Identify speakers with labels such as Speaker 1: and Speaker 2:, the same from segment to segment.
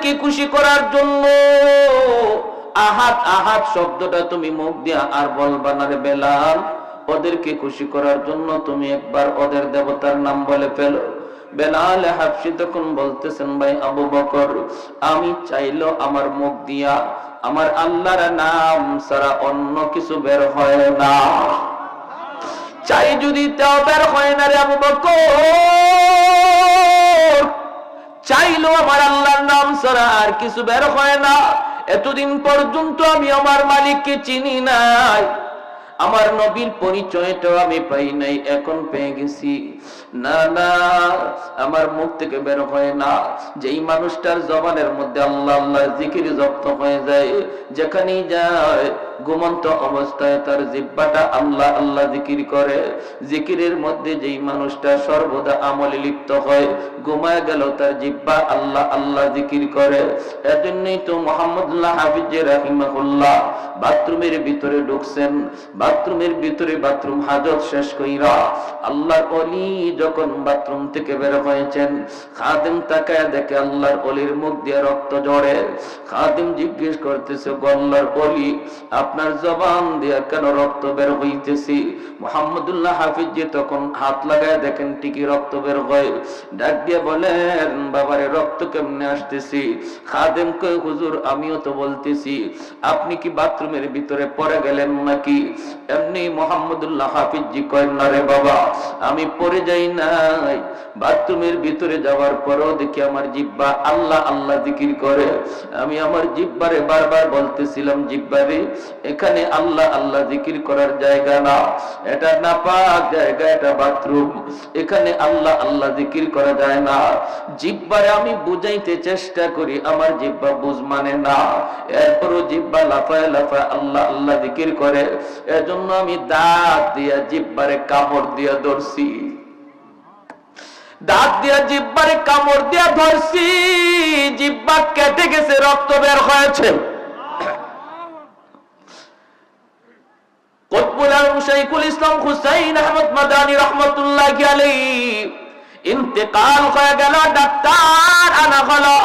Speaker 1: ওদেরকে খুশি করার জন্য আহাদ আহাদ শব্দটা তুমি মুখ দিয়া আর বলবা না রে বেলাল, ওদেরকে খুশি করার জন্য তুমি একবার ওদের দেবতার নাম বলে ফেলো। বেলাল হাবশী তখন বলতেছেন, ভাই আবু বকর, আমি চাইলো আমার মুখ দিয়া আমার আল্লাহর নাম ছাড়া অন্য কিছু বের হয় না, চাই যদি তাও বের হয় না রে আবু বকর, চাইলো আমার আল্লাহর নাম ছাড়া আর কিছু বের হয় না। এতদিন পর্যন্ত আমি আমার মালিককে চিনি নাই, আমার নবীর পরিচয়টাও আমি পাই নাই, এখন পেয়ে গেছি। না না, আমার মুখ থেকে বের হয় না। যেই মানুষটার জবানের মধ্যে আল্লাহ আল্লাহ জিকির জপ্ত হয়ে যায়, যেখানেই যায় ঘুমন্ত অবস্থায় তার জিহ্বাটা আল্লাহ আল্লাহ জিকির করে, জিকিরের মধ্যে যেই মানুষটা সর্বদা আমলে লিপ্ত হয়, ঘুমায় গেল তার জিহ্বা আল্লাহ আল্লাহ জিকির করে। এজন্যই তো মুহাম্মদুল্লাহ হাফিজ রাহিমাহুল্লাহ বাথরুমের ভিতরে ঢুকছেন, বাথরুমের ভিতরে বাথরুম হাজত শেষ কইরা আল্লাহর ওলি যখন বাথরুম থেকে বের হয়েছেন, খাদেম তাকায় দেখে আল্লাহর ওলির মুখ দিয়ে রক্ত ঝরে। খাদেম জিজ্ঞেস করতেছে, আল্লাহর ওলি, আপনার জবান দিয়ে কেন রক্ত বের হইতেছি? মুহাম্মদুল্লাহ হাফিজ তখন হাত লাগায় দেখেন ঠিকই রক্ত বের হয়। ডাক দিয়ে বলেন, বাবারে রক্ত কেমনে আসতেছি? খাদেম কয়, হুজুর আমিও তো বলতেছি, আপনি কি বাথরুমের ভিতরে পড়ে গেলেন নাকি? এমনি মুহাম্মদুল্লাহ হাফিজ কয়, না রে বাবা, আমি পড়ে যাই নাই, বাথরুমের ভিতরে যাওয়ার পরেও দেখি আমার জিহ্বা আল্লাহ আল্লাহ জিকির করে। আমি আমার জিহ্বারে বারবার বলতেছিলাম, জিহ্বারে এখানে আল্লাহ আল্লাহ জিকির করার জায়গা না, এটা নাপাক জায়গা, এটা বাথরুম, এখানে আল্লাহ আল্লাহ জিকির করা যায় না। জিহ্বারে আমি বুঝাইতে চেষ্টা করি, আমার জিহ্বা বুঝ মানে না, এরপরও জিহ্বা লাফায় লাফায় আল্লাহ আল্লাহ জিকির করে। এজন্য আমি দাঁত দিয়া জিহ্বারে কামড় দিয়া ধরছি, দাঁত দিয়া জিহ্বারে কামড় দিয়া ধরছি, জিহ্বা কেটে গেছে, রক্ত বের হয়েছে। কুতবুল আলম শাইখুল ইসলাম হুসাইন আহমদ মাদানী রাহমাতুল্লাহি আলাইহি ইন্তেকাল হয়ে গেল, ডাক্তার আনা হলো।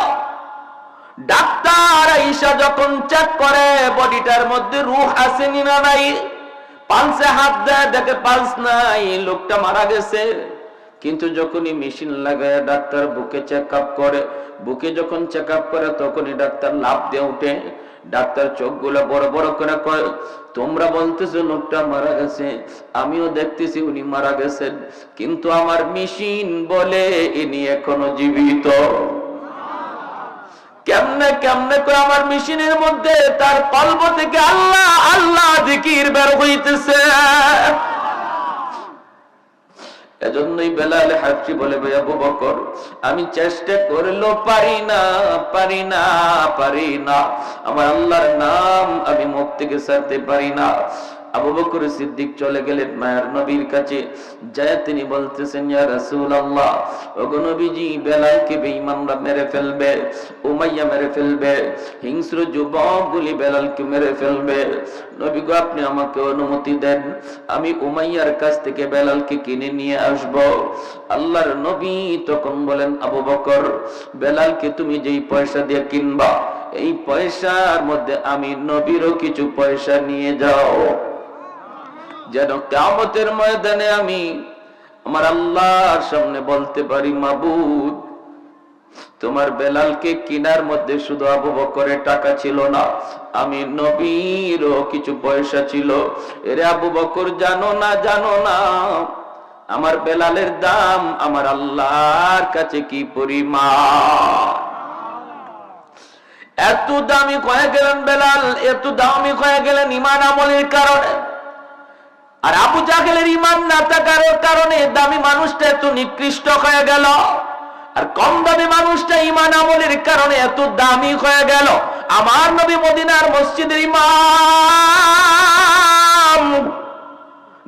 Speaker 1: ডাক্তার আইসা যখন চেক করে বডিটার মধ্যে রূহ আছে না নাই, পালসে হাত দেয়, দেখে পালস নাই, লোকটা মারা গেছে। কিন্তু যখনই মেশিন লাগায় ডাক্তার বুকে চেক আপ করে, বুকে যখন চেক আপ করে তখনই ডাক্তার লাফ দিয়ে উঠে। ডাক্তার চোখগুলো বড় বড় করে কয়, তোমরা বলতেছো লোকটা মারা গেছে, আমিও দেখতেছি উনি মারা গেছেন, কিন্তু আমার মেশিন বলে ইনি এখনো জীবিত। কেমনে কেমনে করে আমার মেশিনের মধ্যে তার কলব থেকে আল্লাহ আল্লাহ জিকির বের হইতেছে। এজন্যই বেলাল হাবশী বলে, ভাই আবু বকর, আমি চেষ্টা করলেও পারি না, পারি না, পারি না, আমার আল্লাহর নাম আমি মুখ থেকে ছাড়তে পারি না। আবু বকর সিদ্দিক চলে গেলেন মায়ের নবীর কাছে, যায় তিনি বলতেছেন, ইয়া রাসূলুল্লাহ, ওগো নবীজি, বেলালকে বেঈমানরা মেরে ফেলবে, উমাইয়া মেরে ফেলবে, হিংস্র যুবকগুলি বেলালকে মেরে ফেলবে। নবী গো, আপনি আমাকে অনুমতি দেন, আমি উমাইয়ার কাছ থেকে বেলালকে কিনে নিয়ে আসব। আল্লাহর নবী তখন বলেন, আবু বকর, বেলালকে তুমি যেই পয়সা দিয়ে কিনবা, এই পয়সার মধ্যে আমি নবীরও কিছু পয়সা নিয়ে যাও, যেন কিয়ামতের ময়দানে আমি আমার আল্লাহর সামনে বলতে পারি, মাবুদ, তোমার বেলালকে কিনার মধ্যে শুধু আবু বকরের টাকা ছিল না, আমি নবীরও কিছু পয়সা ছিল। এরে আবু বকর, জানো না, জানো না আমার বেলালের দাম আমার আল্লাহর কাছে কি পরিমাণ। এত দামি হয়ে গেলেন বেলাল, এত দামি হয়ে গেলেন ঈমান আমলের কারণে। আর আবু জাহেলের ঈমান না থাকার কারণে দামি মানুষটা এত নিকৃষ্ট হয়ে গেল, আর কম দামি মানুষটা ঈমান আমলের কারণে এত দামি হয়ে গেল। আমার নবী মদিনার মসজিদের ইমাম,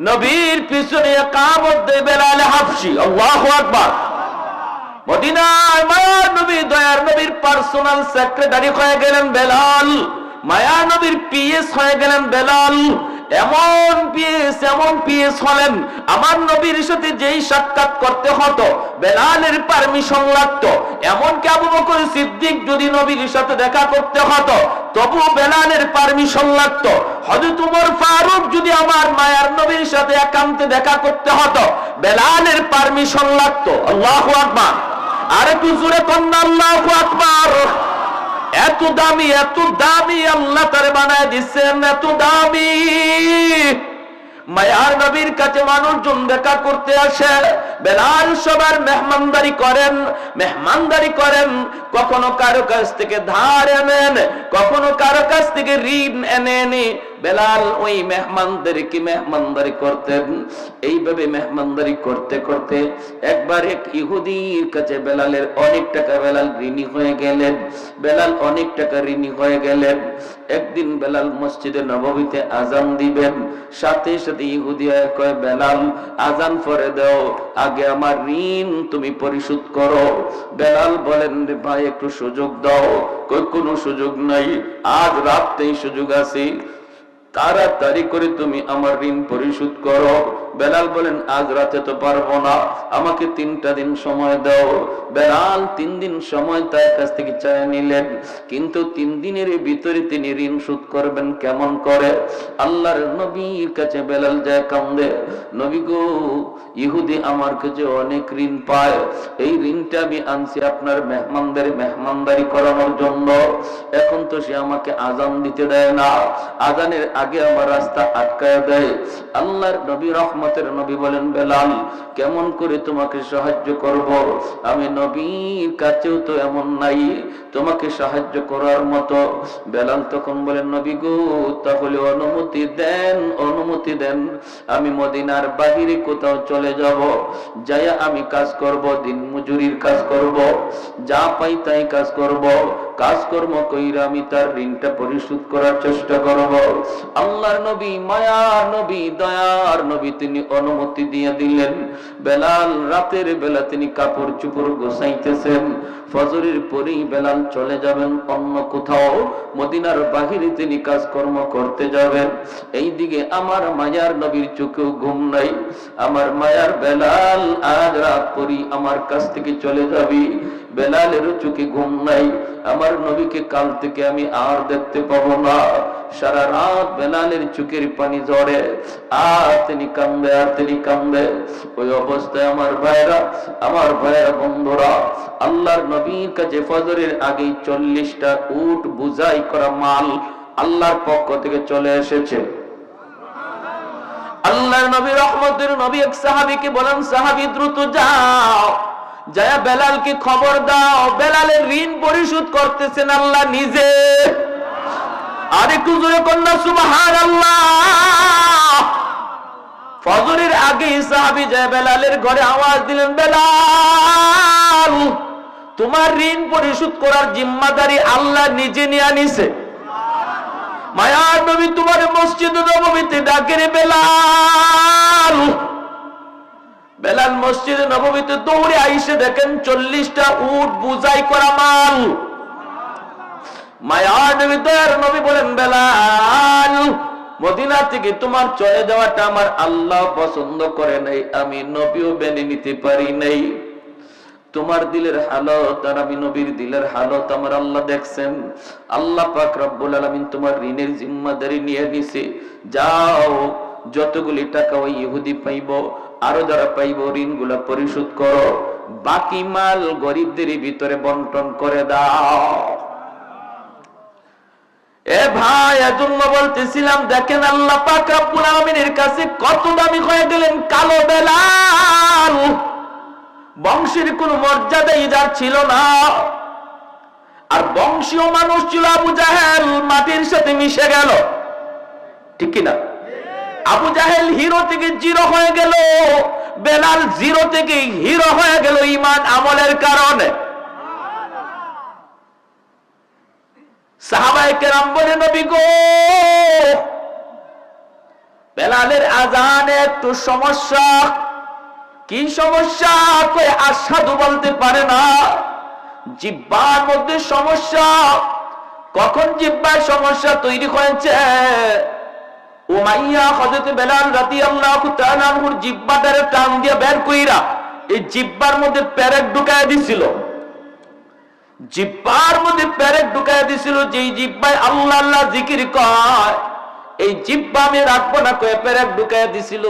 Speaker 1: নবীর পিছনে ইকামত দেয় বেলাল হাবশী, আল্লাহু আকবার। মদিনায় মায়ার নবী, দয়ার নবীর পার্সোনাল সেক্রেটারি হয়ে গেলেন বেলাল, মায়া নবীর পিএস হয়ে গেলেন বেলাল। এমন পিএস হলেন, আমার নবীর সাথে যেই সাক্ষাৎ করতে হতো বেলালের পারমিশন লাগতো। এমনকি আবু বকর সিদ্দিক যদি নবীর সাথে দেখা করতে হতো তবু বেলালের পারমিশন লাগতো। হযরত ওমর ফারুক যদি আমার মায়ার নবীর সাথে একান্তে দেখা করতে হতো বেলালের পারমিশন লাগতো। আল্লাহু আকবার। আর একটু জোরে কন্যা আল্লাহু আকবার। এত দামি আল্লাহ তারে বানায় দিচ্ছেন, এত দামি। মায়ার নবীর কাছে মানুষজন দেখা করতে আসে, বেলাল সবার মেহমানদারি করেন। কখনো কারো কাছ থেকে ধার এনেন, কখনো কারো কাছ থেকে ঋণ এনে বেলাল ওই মেহমানদেরকে মেহমানদারি করতেন। এইভাবে মেহমানদারি করতে করতে একবার এক ইহুদির কাছে বেলালের অনেক টাকা, বেলাল ঋণী হয়ে গেলেন। একদিন বেলাল মসজিদে নববীতে আজান দিবেন, সাথে সাথে ইহুদি কয়, বেলাল আজান পরে দাও, আগে আমার ঋণ তুমি পরিশোধ করো। বেলাল বলেন, রে ভাই একটু সুযোগ দাও। কই কোনো সুযোগ নাই, আজ রাতেই সুযোগ আছে, তাড়াতাড়ি করে তুমি আমার ঋণ পরিশোধ করো। বেলাল বলেন, আজ রাতে তো পারবো না, আমাকে 3টা দিন সময় দাও। বেলাল 3 দিন সময় তার কাছ থেকে চায় নিলেন, কিন্তু 3 দিনের ভিতরে তিনি ঋণ শোধ করবেন কেমন করে? আল্লাহর নবীর কাছে বেলাল যায় কান্দে, নবী গো, ইহুদি আমার কাছে অনেক ঋণ পায়, এই ঋণটা আমি আনছি আপনার মেহমানদের মেহমানদারি করানোর জন্য। এখন তো সে আমাকে আজান দিতে দেয় না, আজানের আগে আমার রাস্তা আটকায় দেয়। আল্লাহর নবী রহমতের নবী বলেন, বেলাল কেমন করে তোমাকে সাহায্য করব? আমি নবীর কাছেও তো এমন নাই তোমাকে সাহায্য করার মতো। বেলাল তখন বলেন, নবী গো, তাহলে অনুমতি দেন, আমি মদিনার বাহিরে কোথাও চলে যাব, যাইয়া আমি কাজ করব, দিন মজুরির কাজ করব, যা পাই তাই কাজ করব, কাজকর্ম কইরা আমি তার ঋণটা পরিশোধ করার চেষ্টা করব। আল্লাহর নবী, মায়ার নবী, দয়ার নবী, তিনি অনুমতি দিয়ে দিলেন। বেলাল রাতের বেলা তিনি কাপড় চোপড় গোছাইতেছেন, ফজরের পরেই বেলাল চলে যাবেন অন্য কোথাও, মদিনার বাহিরে তিনি কাজকর্ম করতে যাবেন। এইদিকে আমার মায়ার নবীর চোখেও ঘুম নাই। আমার মায়ার বেলাল, আজ রাত পরই আমার কাছ থেকে চলে যাবি। বেলালের চোখে ঘুম নাই, আমার নবীকে কাল থেকে আমি আর দেখতে পাবো না। সারা রাত বেলালের চোখের পানি ঝরে, আর তিনি কান্দে। ওই অবস্থায় আমার ভাইরা বন্ধুরা, আল্লাহর নবীর কাছে ফজরের আগে 40টা উট বুঝাই করা মাল আল্লাহর পক্ষ থেকে চলে এসেছে। আল্লাহর নবী রহমতের নবী এক সাহাবীকে বলেন, সাহাবী দ্রুত যাও, যায়া বেলালকে খবর দাও, বেলালের ঋণ পরিশোধ করতেছেন আল্লাহ নিজে। আর একটু জোরে কন্যা সুবহানাল্লাহ। ফজরের আগে সাহাবী যায় বেলালের ঘরে আওয়াজ দিলেন, বেলাল তোমার ঋণ পরিশোধ করার জিম্মাদারি আল্লাহ নিজে নিয়ে নিছে। মায়ার নবী তোমার মসজিদে নববীতে ডাকে রে বেলাল। বেলাল মসজিদে নববীতে দৌড়ে আইসে দেখেন 40টা উট বুঝাই করা মাল। মায়ার নবী, দয়ার নবী বলেন, বেলাল মদিনা থেকে তোমার চলে যাওয়াটা আমার আল্লাহ পছন্দ করে নাই, আমি নবীও মেনে নিতে পারি নাই। তোমার দিলের হালত আর আমি নবীর দিলের হালত আমার আল্লাহ দেখছেন। আল্লাহ পাক রব্বুল আলামিন তোমার ঋণের জিম্মাদারি নিয়ে নিছে। যাও, যতগুলি টাকা ওই ইহুদি পাইব, আরো যারা পাইব, ঋণগুলা পরিশোধ করো, বাকি মাল গরিবদের ভিতরে বন্টন করে দাও। এ ভাই, এজন্য বলতেছিলাম, দেখেন আল্লাহ পাক রব্বুল আলামিনের কাছে কত দামি হয়ে গেলেন কালো বেলাল। বংশের কোন মর্যাদা ইজার ছিল না, আর বংশীয় মানুষ ছিল আবু জাহেল, মাটির সাথে মিশে গেল, ঠিক কিনা? আবু জাহেল হিরো থেকে জিরো হয়ে গেল, বেলাল জিরো থেকে হিরো হয়ে গেল ঈমান আমলের কারণে। সাহাবায়ে কেরাম বলে, নবী গো, বেলালের আজানে একটু সমস্যা। কি সমস্যা? কই আশহাদু বলতে পারে না, জিহ্বার মধ্যে সমস্যা। কখন জিহ্বার সমস্যা তৈরি হয়েছে? উমাইয়া হযরত বেলাল রাদিয়াল্লাহু তাআলা আনহুর জিহ্বাটারে টান দিয়ে বের কইরা এই জিহ্বার মধ্যে পেরেক ঢুকায় দিছিল, জিহ্বার মধ্যে পেরেক ঢুকায় দিছিল। যেই জিহ্বায় আল্লাহ আল্লাহ জিকির কয় এই জিহ্বা আমি রাখবো না কয়ে পেরেক ঢুকায় দিছিল।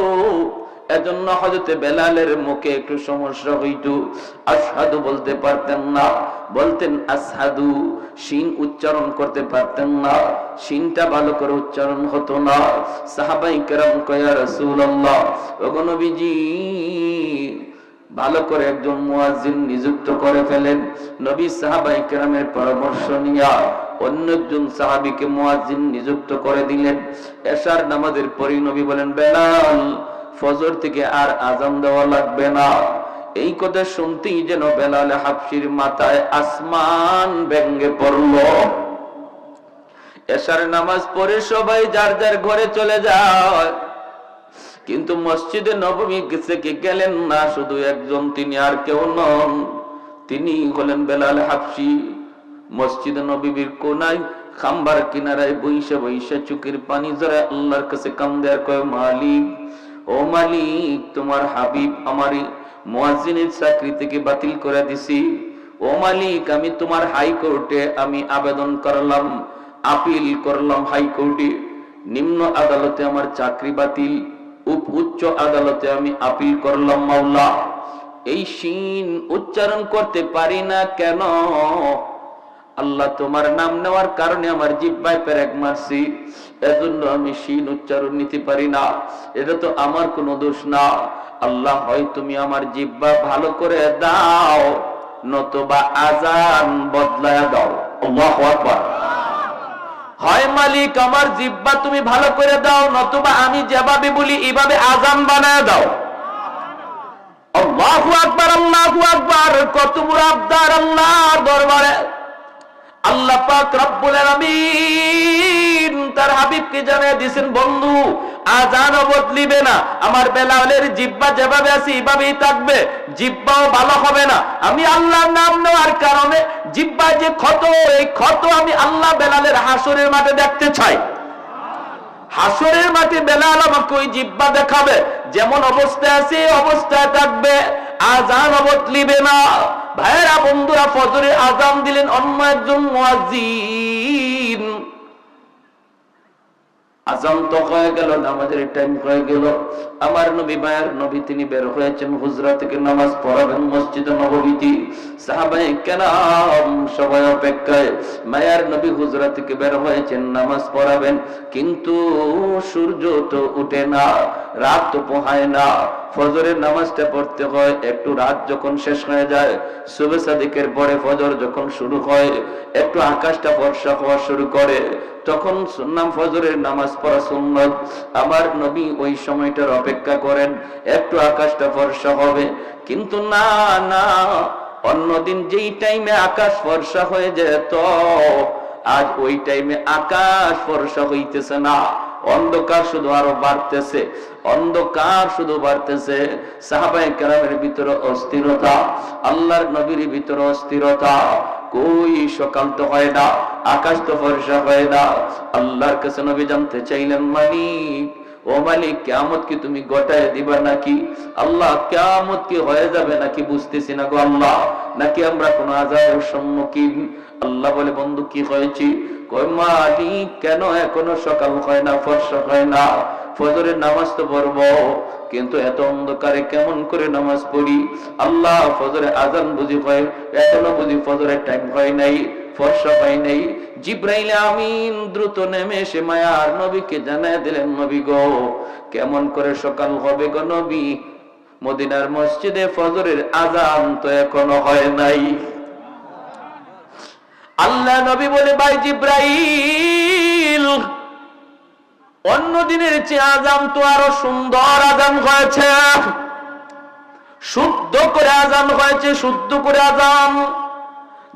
Speaker 1: এজন্য হযরত বেলালের মুখে একটু সমস্যা হইতো, আশহাদু বলতে পারতেন না, বলতেন আসহাদু, শিন উচ্চারণ করতে পারতেন না, শিনটা ভালো করে উচ্চারণ হতো না। সাহাবায়ে কেরাম কয় ইয়া রাসূলুল্লাহ, ওগো নবীজি ভালো করে একজন মুয়াজ্জিন নিযুক্ত করে ফেলেন। নবী সাহাবায়ে কেরামের পরামর্শ নিয়া অন্য একজন সাহাবীকে মুয়াজ্জিন নিযুক্ত করে দিলেন। এশার নামাজের পরে নবী বলেন, বেলাল ফজর থেকে আর আযান দেওয়া লাগবে না। এই কথা শুনতেই যেন বেলাল হাবশির মাথায় আসমান ভেঙে পড়ল। এশার নামাজ পড়ে সবাই যার যার ঘরে চলে যায়, কিন্তু মসজিদে নববী থেকে গেলেন না শুধু একজন, তিনি আর কেউ নন, তিনি হলেন বেলাল হাবশি। মসজিদে নববীর কোনায় খাম্বার কিনারায় বইসা বইসা চোখের পানি ঝরে আল্লাহর কাছে কান্দে আর কয়, মালিক ও মালিক, তোমার হাবিব আমার মুয়াজ্জিনের চাকরি থেকে বাতিল করে দিছি। ও মালিক, আমি তোমার হাইকোর্টে আমি আবেদন করলাম, আপিল করলাম হাইকোর্টে, নিম্ন আদালতে আমার চাকরি বাতিল, উচ্চ আদালতে আমি আপিল করলাম। মাওলা, এই শিন উচ্চারণ করতে পারি না কেন? আল্লাহ, তোমার নাম নেওয়ার কারণে আমার জিহ্বায় পেরেক মারছি, এজন্য আমি শিন উচ্চারণ নিতে পারি না। এটা তো আমার কোনো দোষ না। আল্লাহ, হয় তুমি আমার জিহ্বা ভালো করে দাও, নতুবা আযান বদলায়া দাও। আল্লাহু আকবার। হয় মালিক আমার জিহ্বা তুমি ভালো করে দাও, নতুবা আমি যেভাবে বলি এইভাবে আযান বানায় দাও। আল্লাহু আকবার, আল্লাহু আকবার। কত বড় আবদার আল্লাহর দরবারে। আল্লাহ পাক রব্বুল আলামিন তার হাবিবকে জানিয়ে দিয়েছেন, বন্ধু আযানও বদলিবে না, আমার বেলালের জিহ্বা যেভাবে আছে এইভাবেই থাকবে, জিহ্বাও ভালো হবে না। আমি আল্লাহর নাম নেওয়ার কারণে জিহ্বায় যে ক্ষত, এই ক্ষত আমি আল্লাহ বেলালের হাসরের মাঠে দেখতে চাই। হাসরের মাঠে বেলাল আমাকে ওই জিহ্বা দেখাবে, যেমন অবস্থায় আছে অবস্থায় থাকবে, আযান বদলিবে না। ভাইরা বন্ধুরা, ফজরে আযান দিলেন অন্য একজন মুয়াজ্জিন। আযান তো হয়ে গেল, নামাজের টাইম হয়ে গেল। আমার নবী, মায়ের নবী, তিনি বের হয়েছেন হুজরা থেকে নামাজ পড়াবেন মসজিদে নববীতে। সাহাবায়ে কেরাম সবাই অপেক্ষায়, মায়ের নবী হুজরা থেকে বের হয়েছেন নামাজ পড়াবেন, কিন্তু সূর্য তো উঠে না, রাত তো পোহায় না। ফজরের নামাজটা পড়তে হয়, একটু রাত যখন শেষ হয়ে যায়, সুবহ সাদিকের পরে ফজর যখন শুরু হয়, একটু আকাশটা ফর্সা হওয়া শুরু করে, তখন সুন্নাত ফজরের নামাজ পড়া সুন্নাত। আমার নবী ওই সময়টার অপেক্ষা করেন, একটু আকাশটা ফর্সা হবে। কিন্তু না না, অন্যদিন যেই টাইমে আকাশ ফর্সা হয়ে যেত, আজ ওই টাইমে আকাশ ফর্সা হইতেছে না, অন্ধকার শুধু আরো বাড়তেছে, অন্ধকার শুধু বাড়তেছে। সাহাবায়ে কেরামের ভিতরে অস্থিরতা, আল্লাহর নবীর ভিতরে অস্থিরতা। কই সকাল তো হয় না, আকাশ তো ফর্সা হয় না। আল্লাহর কাছে নবী জানতে চাইলেন, মালিক ও মালিক, কিয়ামত কি তুমি ঘটায় দিবা নাকি? আল্লাহ, কিয়ামত কি হয়ে যাবে নাকি বুঝতেছি না গো আল্লাহ, নাকি আমরা কোন আযাবের সম্মুখীন? আল্লাহ বলে, বন্ধু কি হয়েছে? কই মালিক, কেন এখনো সকাল হয় না, ফর্সা হয় না? ফজরের নামাজ তো পড়বো, কিন্তু এত অন্ধকারে কেমন করে নামাজ পড়ি? আল্লাহ, ফজরে আযান বুঝি হয়, এখনো বুঝি ফজরের টাইম হয় নাই, ফর্সা হয় নাই। জিবরাইল আমিন দ্রুত নেমে এসে মায়ার নবীকে জানায় দিলেন, নবী গো, কেমন করে সকাল হবে গো নবী? মদিনার মসজিদে ফজরের আযান তো এখনো হয় নাই। আল্লাহ নবী বলে, ভাই জিবরাইল, অন্য দিনের চেয়ে আযান তো আরো সুন্দর আযান হয়েছে, শুদ্ধ করে আযান হয়েছে, শুদ্ধ করে আযান।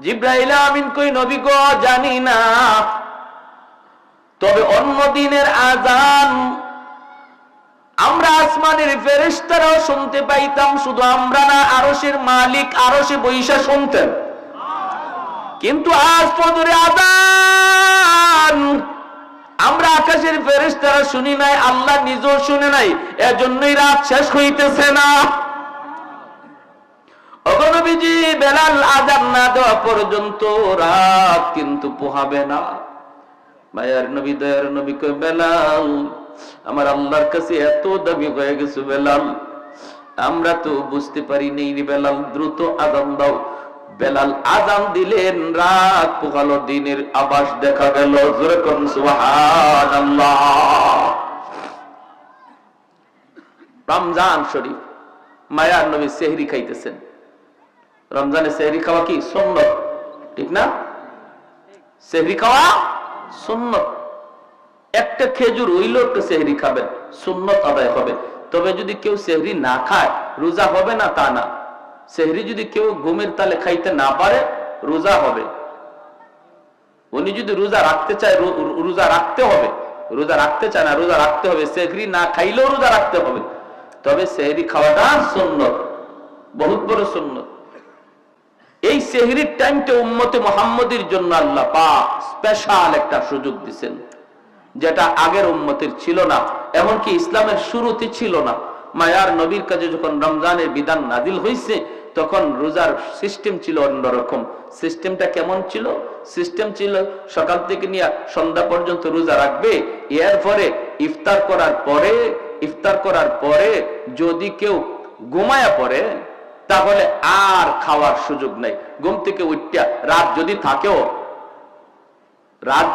Speaker 1: জিবরাইল আমিন কই, নবী গো, জানি না, তবে অন্য দিনের আযান আমরা আসমানের ফেরেশতারাও শুনতে পাইতাম, শুধু আমরা না, আরশের মালিক আরশে বৈশা শুনতেন। কিন্তু আজ ফজরে আযান আমরা আকাশের ফেরেশতারা শুনি নাই, আল্লাহ নিজেও শুনে নাই, এজন্যই রাত শেষ হইতেছে না। ওগো নবীজি, বেলাল আযান না দেওয়া পর্যন্ত রাত কিন্তু পোহাবে না। মায়ার নবী, দয়ার নবী কয়, বেলাল, আমার আল্লাহর কাছে এত দাবি হয়ে গেছে বেলাল, আমরা তো বুঝতে পারি নেই রে বেলাল, দ্রুত আযান দাও। বেলাল আযান দিলেন, রাত পোহালো, দিনের আভাস দেখা গেল। জোরে কোন সুবহানাল্লাহ। রমজান শরীফ, মায়ার নবী সেহরি খাইতেছেন। রমজানে সেহরি খাওয়া কি সুন্নাত, ঠিক না? সেহরি খাওয়া সুন্নাত। একটা খেজুর হইলেও একটু সেহরি খাবেন, সুন্নাত আদায় হবে। তবে যদি কেউ সেহরি না খায়, রোজা হবে না তা না। সেহরি যদি কেউ ঘুমের তালে খাইতে না পারে, রোজা হবে। উনি যদি রোজা রাখতে চায়, রোজা রাখতে হবে। রোজা রাখতে চায় না, রোজা রাখতে হবে। সেহরি না খাইলেও রোজা রাখতে হবে। তবে সেহরি খাওয়াটা সুন্নাত, বহুত বড় সুন্নাত। এই সেহরির টাইমটা উম্মতে মুহাম্মদের জন্য আল্লাহ পাক স্পেশাল একটা সুযোগ দিবেন, যেটা আগের উম্মতের ছিল না, এমনকি ইসলামের শুরুতে ছিল না। মায়ার নবীর কাছে যখন রমজানের বিধান নাজিল হয়েছে, তখন রোজার সিস্টেম ছিল অন্যরকম। সিস্টেমটা কেমন ছিল? সিস্টেম ছিল সকাল থেকে নিয়ে সন্ধ্যা পর্যন্ত রোজা রাখবে। এরপরে ইফতার করার পরে যদি কেউ ঘুমায়া পড়ে, তাহলে আর খাওয়ার সুযোগ নাই। ঘুম থেকে উঠিয়া রাত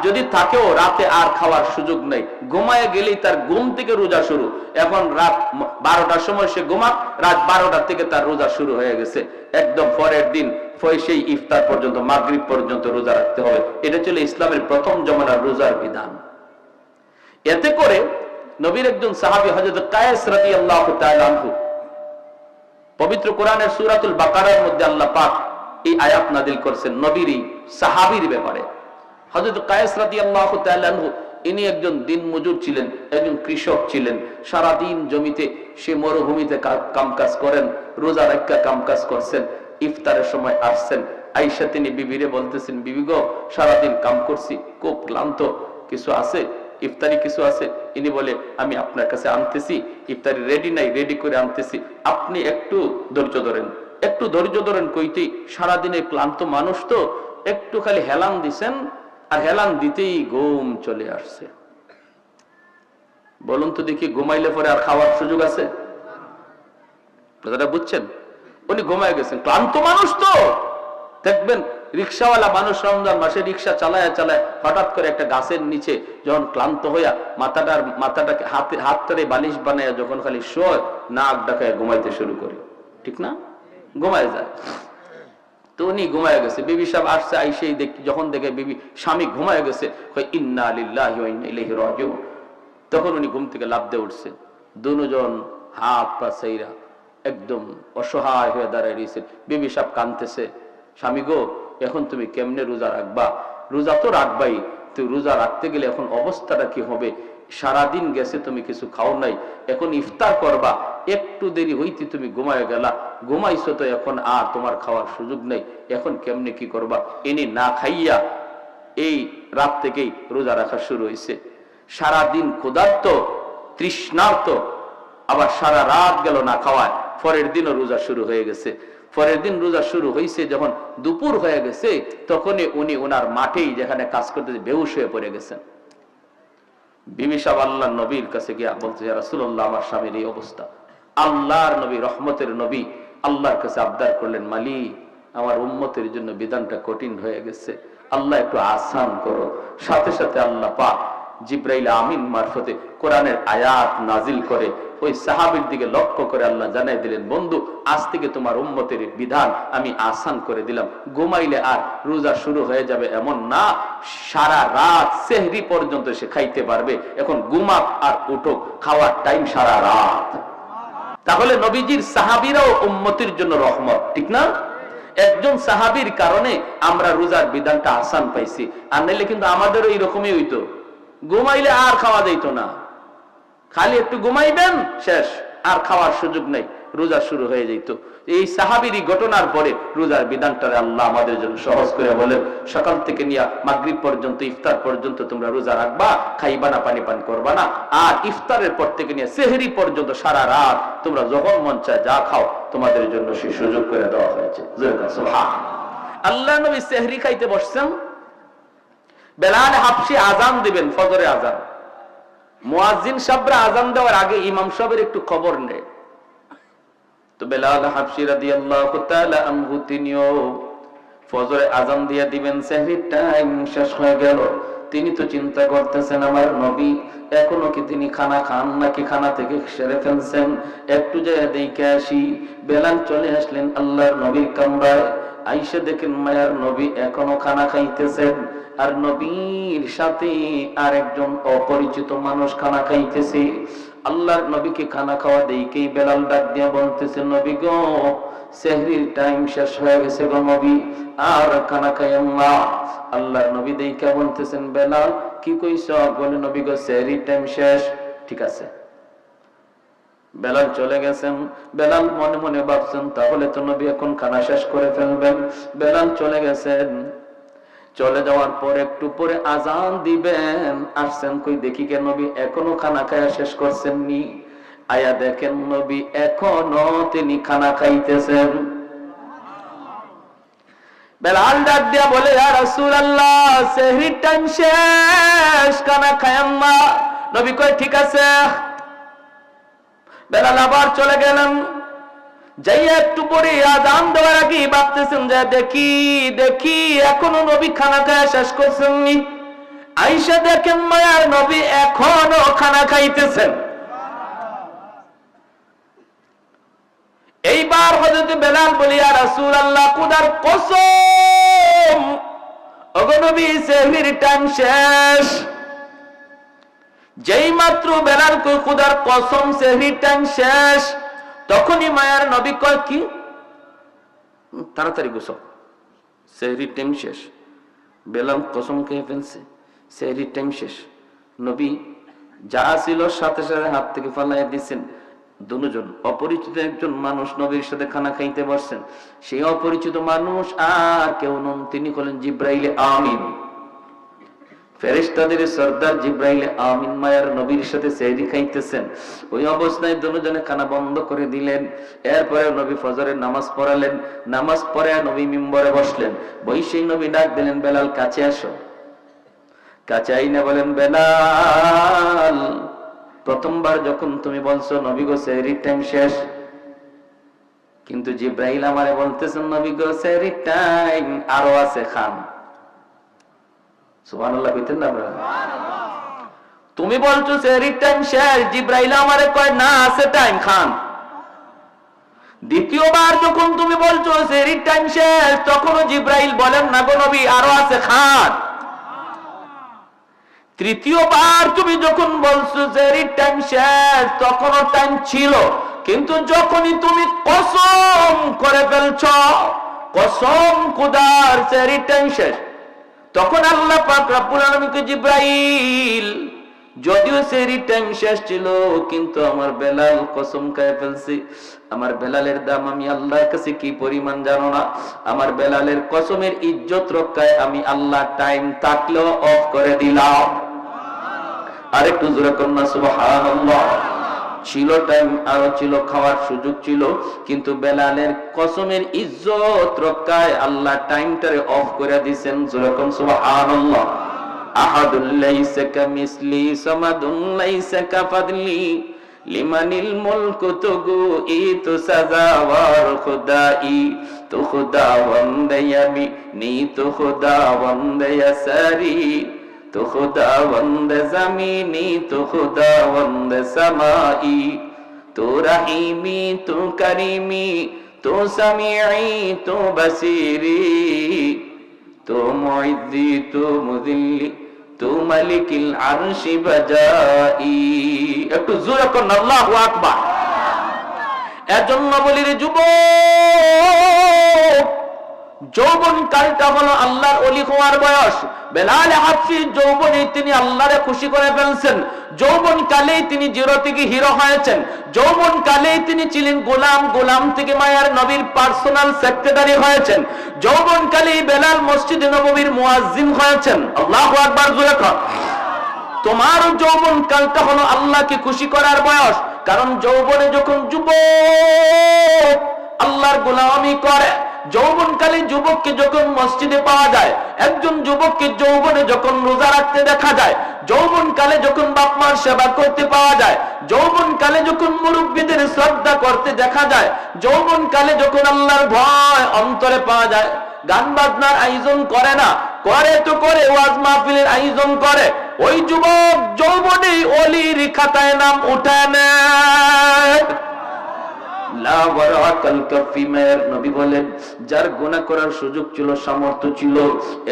Speaker 1: যদি থাকেও রাতে আর খাওয়ার সুযোগ নাই। ঘুমায় গেলেই তার ঘুম থেকে রোজা শুরু। এখন রাত 12টার সময় সে ঘুমাক, রাত 12টা থেকে তার রোজা শুরু হয়ে গেছে। একদম পরের দিন সেই ইফতার পর্যন্ত, মাগরিব পর্যন্ত রোজা রাখতে হবে। এটা ছিল ইসলামের প্রথম জমানার রোজার বিধান। এতে করে নবীর একজন সাহাবী হযরত কায়েস রাদিয়াল্লাহু তাআলা আনহু, পবিত্র কোরআনের সূরাতুল বাকারার মধ্যে আল্লাহ পাক এই আয়াত নাযিল করেছেন নবীর সাহাবীর ব্যাপারে। হযরত কায়েস রাদিয়াল্লাহু তাআলা আনহু, ইনি একজন দিনমজুর ছিলেন, একজন কৃষক ছিলেন। সারা দিন জমিতে, সে মরুভূমিতে কামকাজ করেন, রোজা রাখা কামকাজ করছেন। ইফতারের সময় আসছেন, আয়েশা তিনি বিবিরে বলতেছেন, বিবি গো, সারাদিন কাম করছি, খুব ক্লান্ত, কিছু আছে ইফতারি কিছু আছে? ইনি বলে, আমি আপনার কাছে আনতেছি, ইফতারি রেডি নাই, রেডি করে আনতেছি, আপনি একটু ধৈর্য ধরেন, একটু ধৈর্য ধরেন। কইতেই সারাদিনের ক্লান্ত মানুষ তো, একটু খালি হেলান দিছেন, আর হেলান দিতেই ঘুম চলে আসছে। বলুন তো দেখি, ঘুমাইলে পরে আর খাওয়ার সুযোগ আছে? কথাটা বুঝছেন? উনি ঘুমায় গেছেন, ক্লান্ত মানুষ তো। দেখবেন রিক্সাওয়ালা মানুষ রমজান মাসে রিক্সা চালায় চালায় হঠাৎ করে একটা গাছের নিচে যখন ক্লান্ত হইয়া মাথাটাকে হাত ধরে বালিশ বানায় যখন খালি শোয়, নাক ডাকায় ঘুমাইতে শুরু করে, ঠিক না? ঘুমায় যায়। তো উনি ঘুমায় গেছে। বিবি সাহেব আসছে, আইসেই যখন দেখে বিবি স্বামী ঘুমায় গেছে, ইন্না লিল্লাহি ওয়া ইন্না ইলাইহি রাজিউন, তখন উনি ঘুম থেকে লাফ দিয়ে উঠছে। দুজন হাত পা ছাইরা একদম অসহায় হয়ে দাঁড়ায় রয়েছে। বিবি সাহেব কাঁদতেছে, স্বামী গো, এখন তুমি কেমনে রোজা রাখবা? রোজা তো রাখবাই, তুই রোজা রাখতে গেলে এখন অবস্থাটা কি হবে? সারাদিন গেছে, তুমি কিছু খাও নাই, এখন ইফতার করবা, একটু দেরি হইতে তুমি ঘুমায় গেলা, ঘুমাইছো তো, এখন আর তোমার খাওয়ার সুযোগ নেই, এখন কেমনে কি করবা? ইনি না খাইয়া এই রাত থেকেই রোজা রাখা শুরু হয়েছে। সারাদিন ক্ষুধার্ত, তৃষ্ণার্ত, আবার সারা রাত গেল না খাওয়ায়। পরের দিনও রোজা শুরু হয়ে গেছে। পরের দিন রোজা শুরু হয়েছে, যখন দুপুর হয়ে গেছে, তখনই উনি ওনার মাঠেই যেখানে কাজ করতে বেহুশ হয়ে পড়ে গেছেন। বিবি সাহেব আল্লাহর নবীর কাছে গিয়া বলছে, ইয়া রাসূলুল্লাহ, আমার স্বামীর এই অবস্থা। আল্লাহর নবী, রহমতের নবী, আল্লাহর কাছে আবদার করলেন, মালিক, আমার উম্মতের জন্য বিধানটা কঠিন হয়ে গেছে, আল্লাহ একটু আসান করো। সাথে সাথে আল্লাহ পাক জিবরাইল আমিন মারফতে কোরআনের আয়াত নাজিল করে ওই সাহাবীর দিকে লক্ষ্য করে আল্লাহ জানাই দিলেন, বন্ধু, আজ থেকে তোমার উম্মতের বিধান আমি আসান করে দিলাম। ঘুমাইলে আর রোজা শুরু হয়ে যাবে এমন না, সারা রাত সেহরি পর্যন্ত সে খাইতে পারবে। এখন ঘুমাক আর উঠুক, খাওয়ার টাইম সারা রাত। তাহলে নবীজির সাহাবীরাও উম্মতের জন্য রহমত, ঠিক না? একজন সাহাবীর কারণে আমরা রোজার বিধানটা আসান পাইছি, আর নাইলে কিন্তু আমাদেরও এইরকমই হইতো। ঘুমাইলে আর খাওয়া যাইতো না, খালি একটু ঘুমাইবেন, শেষ, আর খাওয়ার সুযোগ নেই। রোজা শুরু হয়ে যেত। এই সাহাবীরই ঘটনার পরে রোজার বিধানটা আল্লাহ আমাদের জন্য সহজ করে বলেন, সকাল থেকে নিয়ে মাগরিব পর্যন্ত, ইফতার পর্যন্ত তোমরা রোজা রাখবা, খাইবা না, পানি পান করবা না। আর ইফতারের পর থেকে নিয়ে সেহরি পর্যন্ত সারা রাত তোমরা যখন মন চায় যা খাও, তোমাদের জন্য সেই সুযোগ করে দেওয়া হয়েছে। আল্লাহ নবী সেহরি খাইতে বসছেন, বেলাল হাবশী আজান দিবেন, ফজরে আজান। মুয়াজ্জিন সাহেবরা আজান দেওয়ার আগে ইমাম সাহেবের একটু খবর নেয়। তো বেলাল হাবশী রাদিয়াল্লাহু তাআলা আনহু তিনিও ফজরে আজান দিয়ে দিবেন, সেহরির টাইম শেষ হয়ে গেল। তিনি তো চিন্তা করতেছেন আমার নবী এখনো কি তিনি খানা খান নাকি খানা থেকে সেরে ফেলছেন, একটু যায় দেখে আসি। বেলাল চলে আসলেন আল্লাহর নবীর কামরায়, আইসা দেখেন মায়ার নবী এখনো খানা খাইতেছেন, আর নবীর সাথে আরেকজন অপরিচিত মানুষ খানা খাইতেছে। আল্লাহর নবীকে খানা খাওয়া দেখেই বেলাল ডাক দিয়ে বলতেছে, নবী গো, সেহরির টাইম শেষ হয়ে গেছে গো নবী, আর খানা খাইয়েন না। আল্লাহর নবী দেখে বলতেছেন, বেলাল কি কইছ? বলে, নবী গো, সেহরির টাইম শেষ। ঠিক আছে। বেলাল চলে গেছেন। বেলাল মনে মনে ভাবছেন তাহলে তো নবী এখন খানা শেষ করে ফেলবেন। বেলাল চলে গেছেন। চলে যাওয়ার পর একটু পরে আজান দিবেন, আসছেন, কই দেখি কে নবী এখনো খানা খায়া শেষ করছেন নি। আয়া দেখেন নবী এখনো তিনি খানা খাইতেছেন। বেলাল ডাক দিয়া বলে, ইয়া রাসূলুল্লাহ, সেহরির টাইম শেষ, খানা খায়াম না। নবী কয় ঠিক আছে। বেলাল আবার চলে গেলেন। যাই একটু পরে আজান দেওয়ার আগে ভাবতেছেন যে দেখি দেখি এখনো নবী খানা খাওয়া শেষ করছেন নি। আয়েশা দেখেন মায়ার নবী এখনো খানা খাইতেছেন। এইবার হযরত বেলাল বলি, ইয়া রাসূলুল্লাহ, খোদার কসম, ওগো নবী সেহরির টাইম শেষ। যেই মাত্র বেলাল কই খোদার কসম সেহরির টাইম শেষ, তখনই মায়ার নবী কয় কি, তাড়াতাড়ি গোসল, সেহরির টাইম শেষ। বেলাল কসম খেয়ে ফেলছে, সেহরির টাইম শেষ। নবী যা ছিল সাথে সাথে হাত থেকে ফালাইয়া দিচ্ছেন। দুজন অপরিচিত একজন মানুষ নবীর সাথে খানা খাইতে বসছেন। সেই অপরিচিত মানুষ আর কেউ নন, তিনি হলেন জিব্রাইল আমিন, ফেরেশতাদের সরদার জিব্রাইল আমিন। মায়ার নবীর সাথে সেহরি খাইতেছেন। ওই অবস্থায় দুজনে খানা বন্ধ করে দিলেন। এরপরে নবী ফজরের নামাজ পড়ালেন। নামাজ পড়ে নবী মিম্বরে বসলেন। বৈশেই নবী ডাক দিলেন, বেলাল কাছে আসো। কাছে আইনা বলেন, বেলাল, প্রথমবার যখন তুমি বলছো নবী গো সেহরির টাইম শেষ, কিন্তু জিব্রাইল আমারে বলতেছেন নবী গো সেহরির টাইম আরো আছে, খান। সুবহানাল্লাহ কইতেন না আপনারা? তুমি বলছো সেহরির টাইম শেষ, জিব্রাইল আমারে কয় না আছে টাইম, খান। দ্বিতীয়বার যখন তুমি বলছো সেহরির টাইম শেষ, তখনও জিব্রাইল বলেন না গো নবী আরো আছে, খান। তৃতীয়বার তুমি যখন বলছো সেহরির টাইম শেষ, তখনও টাইম ছিল, কিন্তু যখনই তুমি কসম করে ফেলছো, কসম খোদার সেহরির টাইম শেষ, তখন আল্লাহ পাক রব্বুল আলামিনকে, জিব্রাইল, যদিও সেহরির টাইম শেষ ছিল, কিন্তু আমার বেলাল কসম খেয়ে ফেলছি। আমার বেলালের দাম আমি আল্লাহর কাছে কি পরিমাণ জানো না? আমার বেলালের কসমের ইজ্জত রক্ষায় আমি আল্লাহ টাইম থাকলেও অফ করে দিলাম। আরেকটু জোরে কন্যা সুবহানাল্লাহ। ছিল টাইম, আরো ছিল, খাওয়ার সুযোগ ছিল, কিন্তু বেলালের কসমের ইজ্জত রক্ষায় আল্লাহ টাইমটারে অফ করে দিয়েছেন। জোরে কোন সুবহানাল্লাহ। আহাদুল লাইসা কামিসলি সামাদুন লাইসা কাফাদলি লিমানিল মুলকু তুগু ইতু সাজাওয়ার খুদাই তু খুদা ওয়ান্দায়ামি নি তু খুদা ওয়ান্দায়াসারি তু খুদা ওয়ান্দ জামিনি তু খুদা ওয়ান্দ সামাই তু রহিমি তু করিমি তু সামিঈ তু বসিরি তু মুইজ্জি তু মুযিল্লি তু মালিকিল আরশি বাজাই। একটু জোরে করুন আল্লাহু আকবার। এজন্য বলি রে যুবক, যৌবন কালটা হলো আল্লাহর ওলি হওয়ার বয়স। বেলাল হাবশী যৌবনে তিনি আল্লাহরে খুশি করে ফেলছেন, যৌবন কালেই তিনি জিরো থেকে হিরো হয়েছেন, যৌবন কালেই তিনি ছিলেন গোলাম, গোলাম থেকে মায়ার নবীর পার্সোনাল সেক্রেটারি হয়েছেন, যৌবন কালেই বেলাল মসজিদে নববীর মুয়াজ্জিন হয়েছেন। আল্লাহু আকবার জোরে কর। তোমার যৌবন কালটা হলো আল্লাহকে খুশি করার বয়স। কারণ যৌবনে যখন যুবক আল্লাহর গোলামি করে, যৌবনকালে যুবককে যখন মসজিদে পাওয়া যায়, একজন যুবককে যৌবনে যখন রোজা রাখতে দেখা যায়, যৌবনকালে যখন বাপ মার সেবা করতে পাওয়া যায়, যৌবনকালে যখন মুরব্বীদের শ্রদ্ধা করতে দেখা যায়, যৌবনকালে যখন আল্লাহর ভয় অন্তরে পাওয়া যায়, গান বাজনার আয়োজন করে না, করে তো করে ওয়াজ মাহফিলের আয়োজন করে, ওই যুবক যৌবনেই ওলির খাতায় নাম উঠায় নেয়। নবী বলেন, যার গুনাহ করার সুযোগ ছিল, সামর্থ্য ছিল,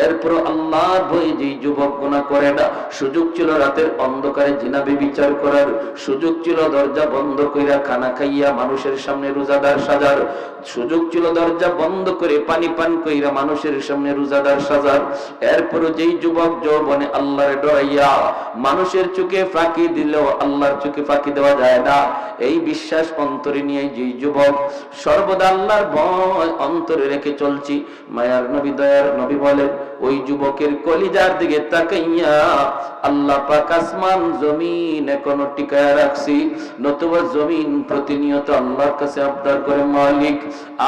Speaker 1: এরপর আল্লাহর ভয়ে যে যুবক গুনাহ করে না, সুযোগ ছিল রাতের অন্ধকারে জিনা ব্যভিচার করার, সুযোগ ছিল দরজা বন্ধ কইরা খানা খাইয়া মানুষের সামনে রোজাদার সাজার, সুযোগ ছিল দরজা বন্ধ করে পানি পান কইরা মানুষের সামনে রোজাদার সাজার, এরপর যেই যুবক যৌবনে আল্লাহর ডরাইয়া মানুষের চোখে ফাঁকি দিলেও আল্লাহর চোখে ফাঁকি দেওয়া যায় না, এই বিশ্বাস অন্তরে নিয়ে যে যুবক সর্বদা আল্লাহর ভয় অন্তরে রেখে চলছি, মায়ার নবী দয়ার নবী বলেন, ওই যুবকের কলিজার দিকে তাকাইয়া আল্লাহ পাক আসমান জমিন এখনো টিকায় রাখছি, নতুবা জমিন প্রতিনিয়ত আল্লাহর কাছে আবদার করে, মালিক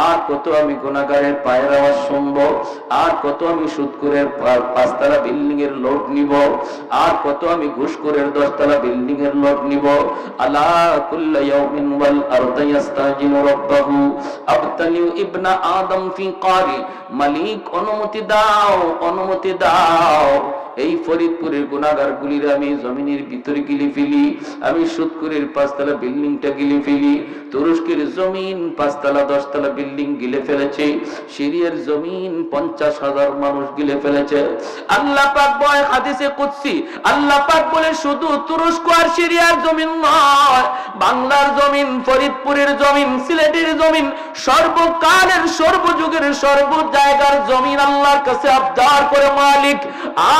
Speaker 1: আর কত আমি গুনাহগারের পায়ের আওয়াজ শুনবো, আর কত আমি সুদখোরের 5 তলা বিল্ডিং এর লোড নিব, আর কত আমি ঘুষখোরের 10 তলা বিল্ডিং এর লোড নিব। আলা কুল্লা ইয়াউমিন ওয়াল আরদু ইস্তাজিলু রাব্বাহু আবতালিউ ইবনা আদম ফি কারি, মালিক অনুমতি দাও, অনুমতি দাও, এই ফরিদপুরের গুনাহগার গুলির আমি জমিনের ভিতরে গিলে ফেলি, আমি সুদখোরের 5 তলা বিল্ডিংটা গিলে ফেলি, তুরস্কের জমিন 5 তলা 10 তলা বিল্ডিং গিলে ফেলেছে, সিরিয়ার জমিন 50,000 মানুষ গিলে ফেলেছে। আল্লাহ পাক বলে হাদিসে কুদসি, আল্লাহ পাক বলে শুধু তুরস্ক আর সিরিয়ার জমিন নয়, বাংলার জমিন, ফরিদপুরের জমিন, সিলেটের জমিন, সর্বকালের সর্বযুগের সর্ব জায়গার জমিন আল্লাহর কাছে আবদার করে, মালিক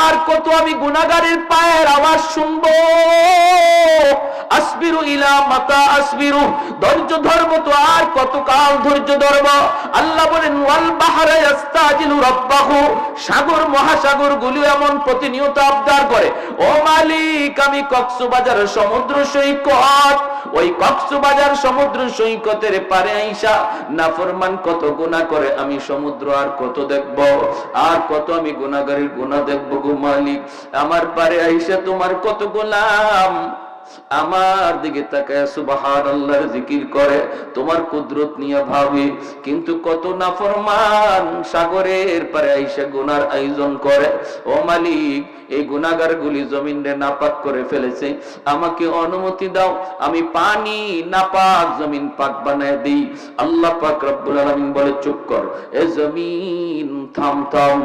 Speaker 1: আর কত আমি গুনাহগারের পায়ের আওয়াজ শুনবো, আসবিরু ইলা মাতা আসবিরু, ধৈর্য ধরবো তো আর কত কাল ধৈর্য ধরবো। আল্লাহ বলেন, ওয়াল বাহরা ইস্তাজিলু রাব্বাহু, সাগর মহাসাগর গুলো এমন প্রতিনিয়ত আবদার করে, ও মালিক আমি কক্সবাজার সমুদ্র সৈকত, ওই কক্সবাজার সমুদ্র সৈকতের পারে আইসা নাফরমান কত গুনাহ করে, আমি সমুদ্র আর কত দেখবো, আর কত আমি গুনাহগারের গুনাহ দেখবো গো মালিক, আমার পারে আইসা তোমার কত গোলাম আমার দিকে তাকায় সুবহানাল্লাহর জিকির করে, তোমার কুদরত নিয়ে ভাবে, কিন্তু কত নাফরমান সাগরের পারে আইসা গুনার আয়োজন করে। ও মালিক, এই গুনাহগার গুলি জমিনে নাপাক করে ফেলেছে, আমাকে অনুমতি দাও, আমি পানি নাপাক জমিন পাক বানায় দিই। আল্লাহ পাক রব্বুল আলামিন বলে, চুপ কর, এ জমিন থাম থাম,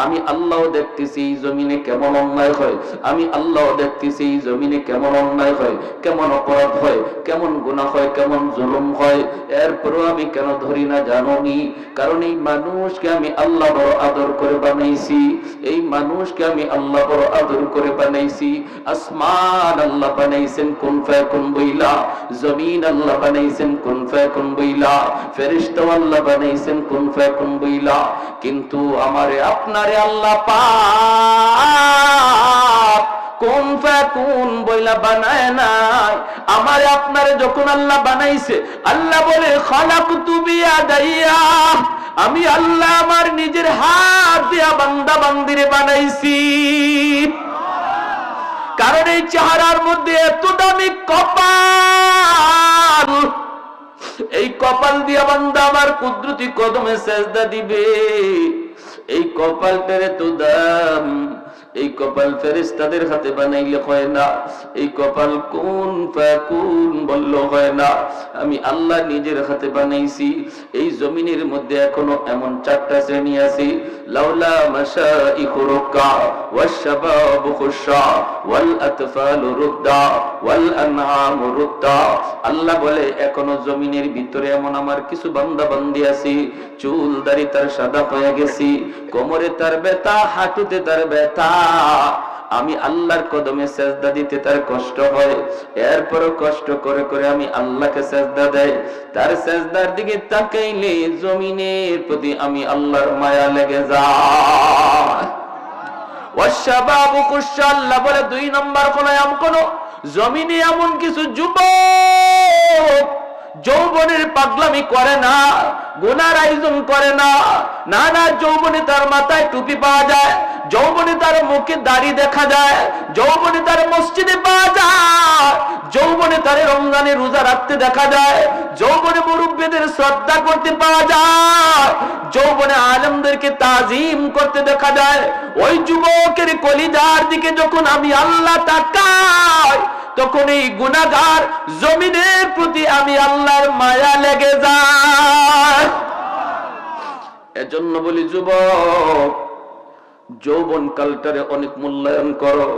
Speaker 1: আমি আল্লাহ দেখতেছি এই জমিনে কেমন অন্যায় হয়, আমি আল্লাহ দেখতেছি এই জমিনে কেমন অন্যায় হয়, কেমন অপরাধ হয়, কেমন গুনাহ হয়, কেমন জুলুম হয়, এরপরও আমি কেন ধরি না জানোনি? কারণ এই মানুষকে আমি আল্লাহ বড় আদর করে বানাইছি, এই মানুষকে আমি আল্লাহ বড় আদর করে বানাইছি। আসমান আল্লাহ বানাইছেন কুন ফায়াকুন বইলা, জমিন আল্লাহ বানাইছেন কুন ফায়াকুন বইলা, ফেরেশতা আল্লাহ বানাইছেন কুন ফায়াকুন বইলা, কিন্তু আমারে আপনারে আল্লাহ পাক কোন ফায়াকুন বইলা বানায় নাই। আমারে আপনারে যখন আল্লাহ বানাইছে, আল্লাহ বলে খালাকতু বিয়াদাইয়া, আমি আল্লাহ আমার নিজের হাত দিয়া বান্দা বান্দিরে বানাইছি। কারণ এই চেহারার মধ্যে এত দামি কপাল, এই কপাল দিয়া বান্দা আমার কুদরতি কদমে সেজদা দিবে, এই কপালটার এত দাম, এই কপাল ফেরেশতাদের হাতে বানাইলে হয় না, এই কপাল কুন ফাকুন বলল হয় না, আমি আল্লাহ নিজের হাতে বানাইছি। এই জমিনের মধ্যে এখনো এমন 4টা শ্রেণী আছে, লাউলা মাশাইখু রুকা ওয়াশ-শাবাবু খুশা ওয়াল আতফালু রুদ্দা ওয়াল আনআমু রুদ্দা। আল্লাহ বলে এখনো জমিনের ভিতরে এমন আমার কিছু বান্দা বান্দি আছে, চুল দাড়ি তার সাদা হয়ে গেছে, কোমরে তার ব্যথা, হাঁটুতে তার ব্যথা, আমি আল্লাহর কদমে সেজদা দিতে তার কষ্ট হয়, এরপরও কষ্ট করে করে আমি আল্লাহকে সেজদা দেয়। তার সেজদার দিকে তাকাইলে জমিনের প্রতি আমি আল্লাহর মায়া লেগে যায়। ওয়াশাবাবু কুশা, আল্লাহ বলে 2 নম্বর কোন জমিনে এমন কিছু যুবক যৌবনের পাগলামি করে না, গুনার আয়োজন করে না, না না, যৌবনে তার মাথায় টুপি পাওয়া যায়, যৌবনে তার মুখে দাড়ি দেখা যায়, যৌবনে তার মসজিদে পাওয়া যায়, যৌবনে তার রমজানে রোজা রাখতে দেখা যায়, যৌবনে মুরব্বিদের শ্রদ্ধা করতে পাওয়া যায়, যৌবনে আলেমদেরকে তাজিম করতে দেখা যায়। ওই যুবকের কলিজার দিকে যখন আমি আল্লাহ তাকাই, তখন এই গুনাহগার জমিনের প্রতি আমি আল্লাহর মায়া লেগে যায়। এজন্য বলি যুবক, যৌবন কালটারে অনেক মূল্যায়ন করো।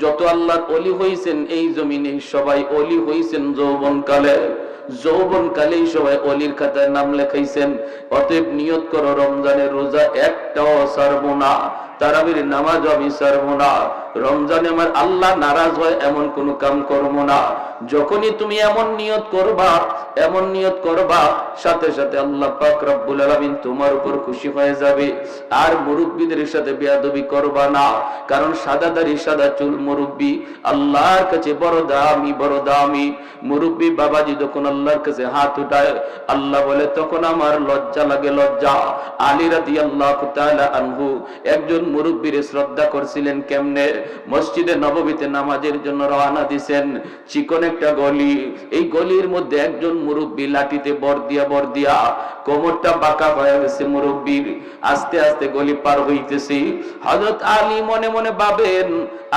Speaker 1: যত আল্লাহর ওলি হইছেন এই জমিনে সবাই ওলি হইছেন যৌবন কালে, যৌবন কালেই সবাই অলির খাতায় নাম লেখাইছেন। অতএব নিয়ত করো রমজানের রোজা একটাও ছাড়বো না, তারাবির নামাজ আমি ছাড়বো না, রমজানে আমার আল্লাহ নারাজ হয় এমন কোন কাম করবো না। যখনই তুমি এমন নিয়ত করবা, এমন নিয়ত করবা, সাথে সাথে আল্লাহ পাক রব্বুল আলামিন তোমার উপর খুশি হয়ে যাবে। আর মুরব্বিদের সাথে বেয়াদবি করবা না, কারণ সাদা দাড়ি সাদা চুল মুরব্বি আল্লাহর কাছে বড় দামি, বড় দামি। মুরব্বি বাবাজি যখন আল্লাহর কাছে হাত উঠায়, আল্লাহ বলে তখন আমার লজ্জা লাগে, লজ্জা। আলী রাদিয়াল্লাহু তাআলা আনহু একজন মুরব্বির শ্রদ্ধা করছিলেন কেমনে? মসজিদে নববীতে নামাজের জন্য রওনা দিবেন, চিকন একটা গলি, এই গলির মধ্যে একজন মুরব্বি লাঠিতে বর দিয়া কোমরটা বাঁকা হয়ে গেছে মুরব্বির, আস্তে আস্তে গলি পার হইতেছি। হযরত আলী মনে মনে ভাবেন,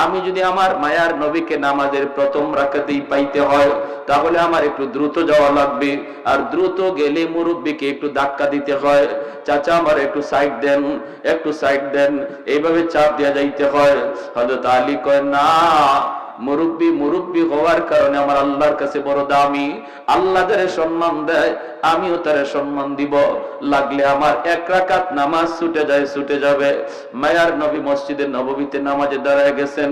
Speaker 1: আমি যদি আমার মায়ার নবীকে নামাজের প্রথম রাকাতেই পাইতে হয়, তাহলে আমার একটু দ্রুত যাওয়া লাগবে, আর দ্রুত গেলে মুরব্বিকে একটু ধাক্কা দিতে হয়, চাচা আমার একটু সাইড দেন, একটু সাইড দেন, এইভাবে চাপ দেওয়া যাইতে হয়। হযরত আলী কয়, না, মুরব্বি হওয়ার কারণে আমার আল্লাহর কাছে বড় দামি, আল্লাহ যারে সম্মান দেয় আমিও তারে সম্মান দিব, লাগলে আমার 1 রাকাত নামাজ ছুটে যাবে। মায়ার নবী মসজিদে নববীতে নামাজে দাঁড়ায় গেছেন,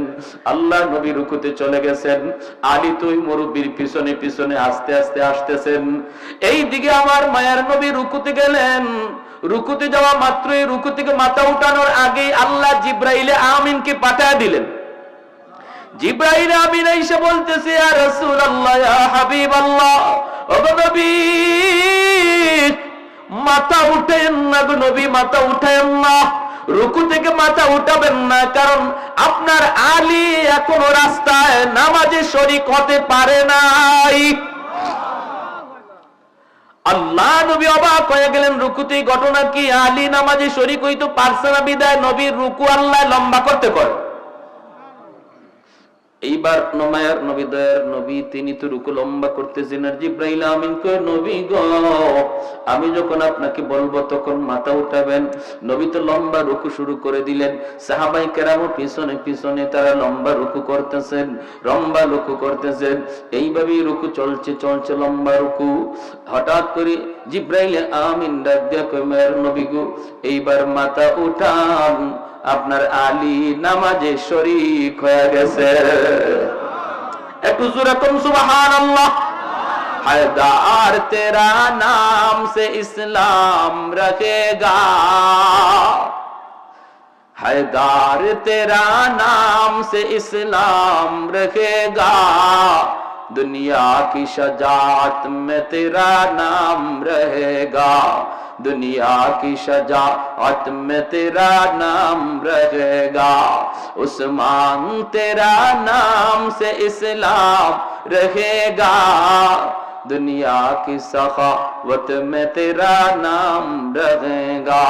Speaker 1: আল্লাহ নবী রুকুতে চলে গেছেন, আলী তো ওই মুরব্বির পিছনে পিছনে আস্তে আস্তে আসতেছেন। এই দিকে আমার মায়ার নবী রুকুতে গেলেন, রুকুতে যাওয়া মাত্রই রুকু থেকে মাথা উঠানোর আগে আল্লাহ জিব্রাইলে আমিনকে পাঠিয়ে দিলেন। জিব্রাইল আমিন এসে বলতেছে, ইয়া রাসূলুল্লাহ, ইয়া হাবিবাল্লাহ, ও নবী মাথা উঠেন না গো নবী, মাথা উঠেন না, রুকু থেকে মাথা উঠাবেন না, কারণ আপনার আলী এখনো রাস্তায় নামাজে শরীক হতে পারে নাই। আল্লাহ নবী অবাক হয়ে গেলেন, রুকুতে ঘটনা কি? আলী নামাজে শরীক হইতো পারছে না বিদায় নবীর রুকু আল্লাহ লম্বা করতে কয়। এইবার মায়ার নবী, দয়ার নবী, তিনি তো রুকু লম্বা করতেছেন, আর জিব্রাইল আমিন কয়, নবী গো, আমি যখন আপনাকে বলবো তখন মাথা উঠাবেন। নবী তো লম্বা রুকু শুরু করে দিলেন, সাহাবায়ে কেরাম পিছনে পিছনে তারা লম্বা রুকু করতেছেন, লম্বা রুকু করতেছেন, এইভাবেই রুকু চলছে লম্বা রুকু। হঠাৎ করে জিব্রাইল আমিন ডাক দিয়া কয়, মায়ার নবী গো, এইবার মাথা উঠান, আপনার আলী নামাজে শরীক হয়ে গেছে। একটু জোরে কোন সুবহানাল্লাহ। हैदार तेरा नाम से इस्लाम रखेगा, हैदार तेरा नाम से इस्लाम रखेगा, दुनिया की शजात में तेरा नाम रहेगा, दुनिया की शजाअत में तेरा नाम रहेगा, उस्मान तेरा नाम से इस्लाम रहेगा, दुनिया की सखावत में तेरा नाम रहेगा।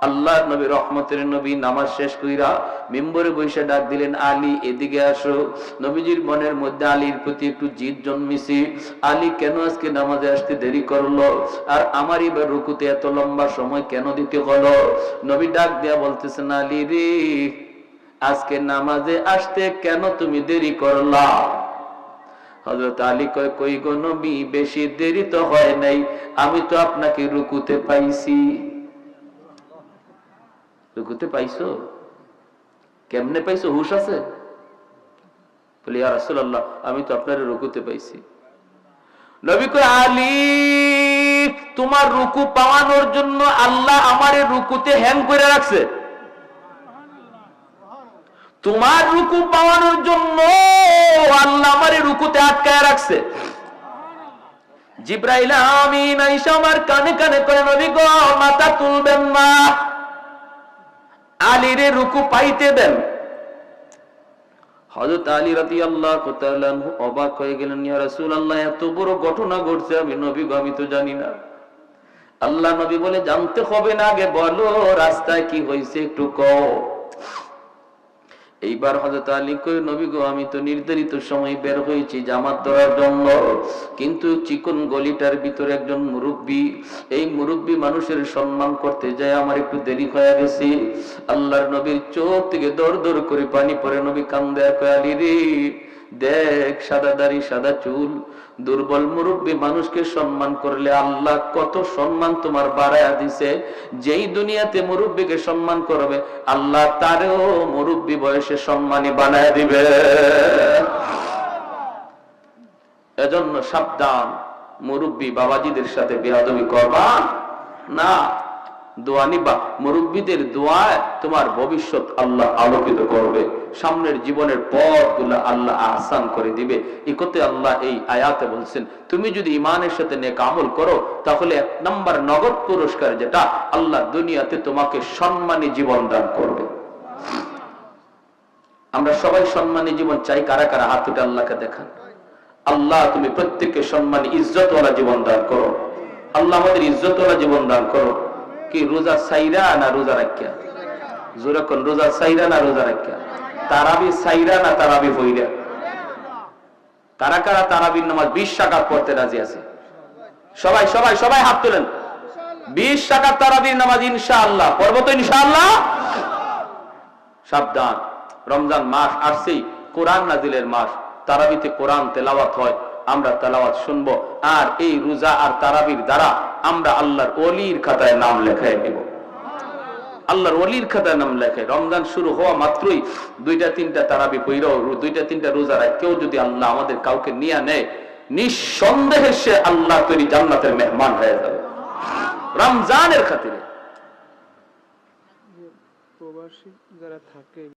Speaker 1: আল্লাহ নবী রহমতের নবী নামাজ শেষ কইরা মিম্বরে বসে ডাক দিলেন, আলী এদিকে আসো। নবীজির মনের মধ্যে আলীর প্রতি একটু জিদ জন্মিছে। আলী কেন আজকে নামাজে আসতে দেরি করলো, আর আমার এবার রুকুতে এত লম্বা সময় কেন দিতে হলো? নবী ডাক দিয়া বলতেছেন, আলী রে, আজকে নামাজে আসতে কেন তুমি দেরি করলা? হযরত আলী কয়, কই গো নবী, বেশি দেরি তো হয় নাই, আমি তো আপনাকে রুকুতে পাইছি। রুকুতে পাইছো? কেমনে পাইছো, হুশ আছে? বলি, ইয়া রাসূলুল্লাহ, আমি তো আপনার রুকুতে পাইছি। নবী কয়, আলী, তোমার রুকু পাওয়ানোর জন্য আল্লাহ আমারে রুকুতে হ্যাং করে রাখছে। তোমার রুকু পাওয়ানোর জন্য আল্লাহ আমারে রুকুতে আটকায় রাখছে। জিবরাইল আমিন আয়েশা আমার কানে কানে কয়, নবী গো, মাথা তুলবেন না, আলীরে রুকু পাইতে দেন। হযরত আলী রাদিয়াল্লাহু তাআলা আনহু অবাক হয়ে গেলেন, ইয়া রাসূলুল্লাহ, এত বড় ঘটনা ঘটছে, আমি নবী গো, আমি তো জানি না। আল্লাহ নবী বলে, জানতে হবে না, আগে বলো রাস্তায় কি হয়েছে একটু কও। এইবার হযরত আলী কই, নবী গো, আমি তো নির্ধারিত সময় বের হয়েছি জামাত ধরার জন্য, কিন্তু চিকন গলিটার ভিতরে একজন মুরব্বী, এই মুরব্বী মানুষের সম্মান করতে যায় আমার একটু দেরি হয়ে গেছে। আল্লাহর নবীর চোখ থেকে দর দর করে পানি পড়ে। নবী কান্দে আর কয়, আলী রে, দেখ, সাদা দাড়ি সাদা চুল, দুর্বল মুরব্বী মানুষকে সম্মান করলে আল্লাহ কত সম্মান তোমার বাড়ায়া দিছে। যেই দুনিয়াতে মুরব্বীকে সম্মান করবে, আল্লাহ তারেও মুরব্বী বয়সে সম্মানী বানায় দিবে। এজন্য সাবধান, মুরব্বী বাবাজিদের সাথে বেয়াদবি করবা না। দোয়া নিবা, মুরব্বীদের দোয়ায় তোমার ভবিষ্যৎ আল্লাহ আলোকিত করবে, সামনের জীবনের পথগুলো আল্লাহ আহসান করে দিবে। ইকতে আল্লাহ এই আয়াতে বলছেন, তুমি যদি ঈমানের সাথে নেক আমল করো, তাহলে 1 নম্বর নগদ পুরস্কার যেটা, আল্লাহ দুনিয়াতে তোমাকে সম্মানী জীবন দান করবে। আমরা সবাই সম্মানী জীবন চাই, কারা কারা হাত উঠে আল্লাহকে দেখান। আল্লাহ, তুমি প্রত্যেককে সম্মানী ইজ্জতওয়ালা জীবন দান করো। আল্লাহ আমাদের ইজ্জতওয়ালা জীবন দান করো। কি রোজা সাইরা না রোজা রাখিয়া? জোরে কোন, রোজা সাইরা না রোজা রাখিয়া? তারাবি সাইরা না তারাবি হইরা? কারা কারা তারাবির নামাজ 20 রাকাত পড়তে রাজি আছে? সবাই সবাই সবাই হাত তোলেন। 20 রাকাত তারাবির নামাজ ইনশাআল্লাহ পড়ব তো ইনশাআল্লাহ। সাবধান, রমজান মাস আসছেই, কোরআন নাজিলের মাস, তারাবিতে কোরআন তেলাওয়াত হয়, আমরা তেলাওয়াত শুনবো, আর এই রোজা আর তারাবির দ্বারা আমরা আল্লাহর ওলির খাতায় নাম লেখায় নিব। আল্লাহর ওলির খাতায় নাম লেখায়। রমজান শুরু হওয়া মাত্রই 2-3টা তারাবি পড়াও, 2-3টা রোজা রাখেও যদি আল্লাহ আমাদের কাউকে নিয়ে নেয়, নিঃসন্দেহে সে আল্লাহ তৈরি জান্নাতের মেহমান হয়ে যাবে রমজানের খাতিরে।
Speaker 2: প্রবাসী যারা থাকে